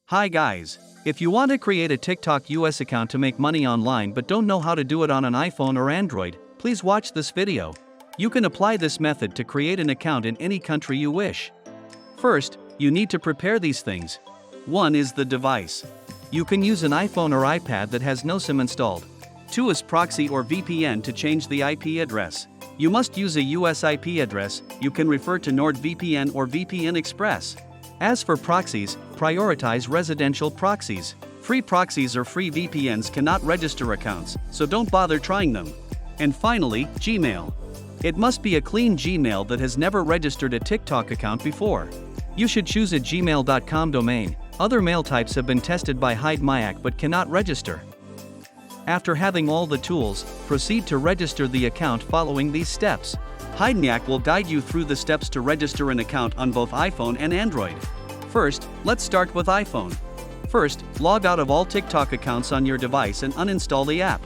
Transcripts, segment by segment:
Hi guys! If you want to create a TikTok US account to make money online but don't know how to do it on an iPhone or Android, please watch this video. You can apply this method to create an account in any country you wish. First, you need to prepare these things. 1 is the device. You can use an iPhone or iPad that has no SIM installed. 2 is proxy or VPN to change the IP address. You must use a US IP address. You can refer to NordVPN or VPN Express. As for proxies, prioritize residential proxies. Free proxies or free VPNs cannot register accounts, so don't bother trying them. And finally, Gmail. It must be a clean Gmail that has never registered a TikTok account before. You should choose a gmail.com domain. Other mail types have been tested by Hidemyacc but cannot register. After having all the tools, proceed to register the account following these steps. Hidemyacc will guide you through the steps to register an account on both iPhone and Android. First, let's start with iPhone. First, log out of all TikTok accounts on your device and uninstall the app.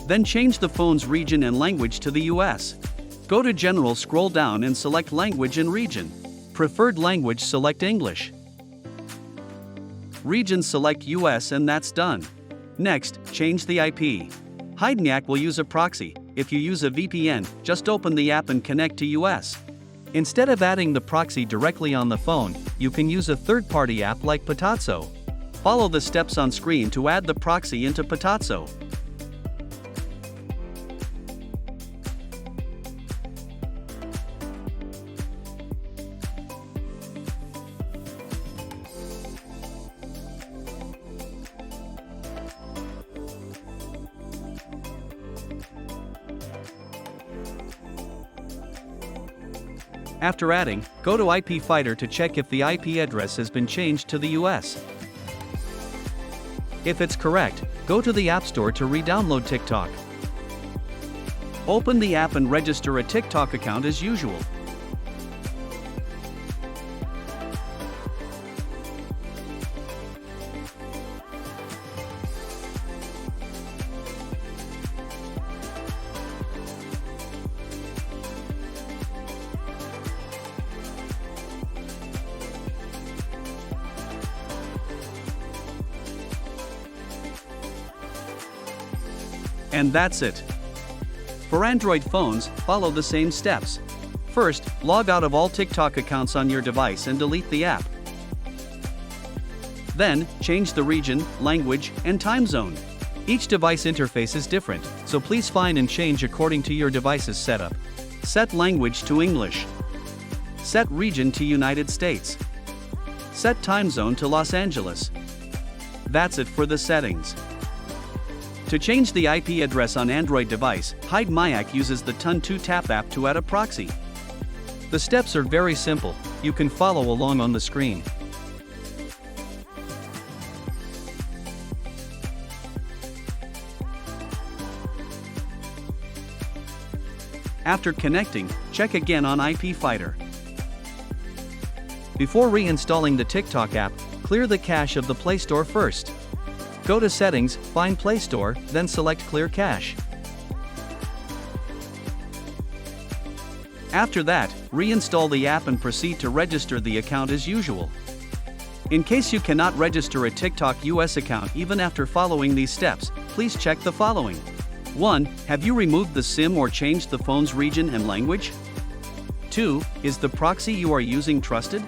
Then change the phone's region and language to the US. Go to General, scroll down and select Language and Region. Preferred language, select English. Region, select US, and that's done. Next, change the IP. Hidemyacc will use a proxy. If you use a VPN, just open the app and connect to US. Instead of adding the proxy directly on the phone, you can use a third-party app like Potazzo. Follow the steps on screen to add the proxy into Potazzo. After adding, go to IP Fighter to check if the IP address has been changed to the US. If it's correct, go to the App Store to re-download TikTok. Open the app and register a TikTok account as usual. And that's it. For Android phones, follow the same steps. First, log out of all TikTok accounts on your device and delete the app. Then, change the region, language, and time zone. Each device interface is different, so please find and change according to your device's setup. Set language to English. Set region to United States. Set time zone to Los Angeles. That's it for the settings. To change the IP address on Android device, Hidemyacc uses the Tun2 Tap app to add a proxy. The steps are very simple, you can follow along on the screen. After connecting, check again on IP Fighter. Before reinstalling the TikTok app, clear the cache of the Play Store first. Go to Settings, find Play Store, then select Clear Cache. After that, reinstall the app and proceed to register the account as usual. In case you cannot register a TikTok US account even after following these steps, please check the following. 1. Have you removed the SIM or changed the phone's region and language? 2. Is the proxy you are using trusted?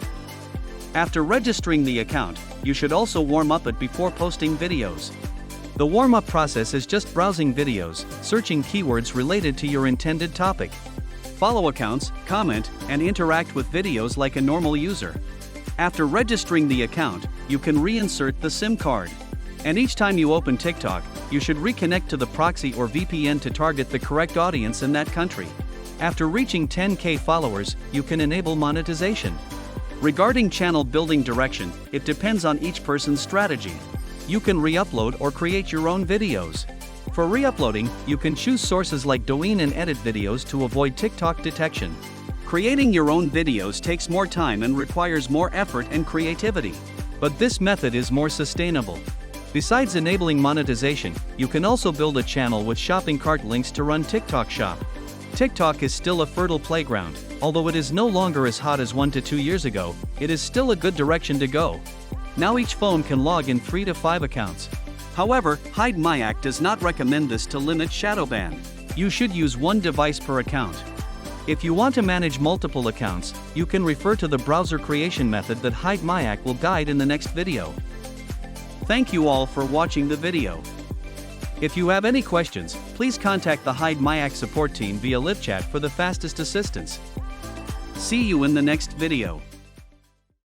After registering the account, you should also warm up it before posting videos. The warm-up process is just browsing videos, searching keywords related to your intended topic. Follow accounts, comment, and interact with videos like a normal user. After registering the account, you can reinsert the SIM card. And each time you open TikTok, you should reconnect to the proxy or VPN to target the correct audience in that country. After reaching 10K followers, you can enable monetization. Regarding channel building direction, it depends on each person's strategy. You can re-upload or create your own videos. For re-uploading, you can choose sources like Douyin and edit videos to avoid TikTok detection. Creating your own videos takes more time and requires more effort and creativity. But this method is more sustainable. Besides enabling monetization, you can also build a channel with shopping cart links to run TikTok Shop. TikTok is still a fertile playground. Although it is no longer as hot as 1 to 2 years ago, it is still a good direction to go. Now each phone can log in 3 to 5 accounts. However, Hidemyacc does not recommend this to limit shadow ban. You should use one device per account. If you want to manage multiple accounts, you can refer to the browser creation method that Hidemyacc will guide in the next video. Thank you all for watching the video. If you have any questions, please contact the Hidemyacc support team via live chat for the fastest assistance. See you in the next video.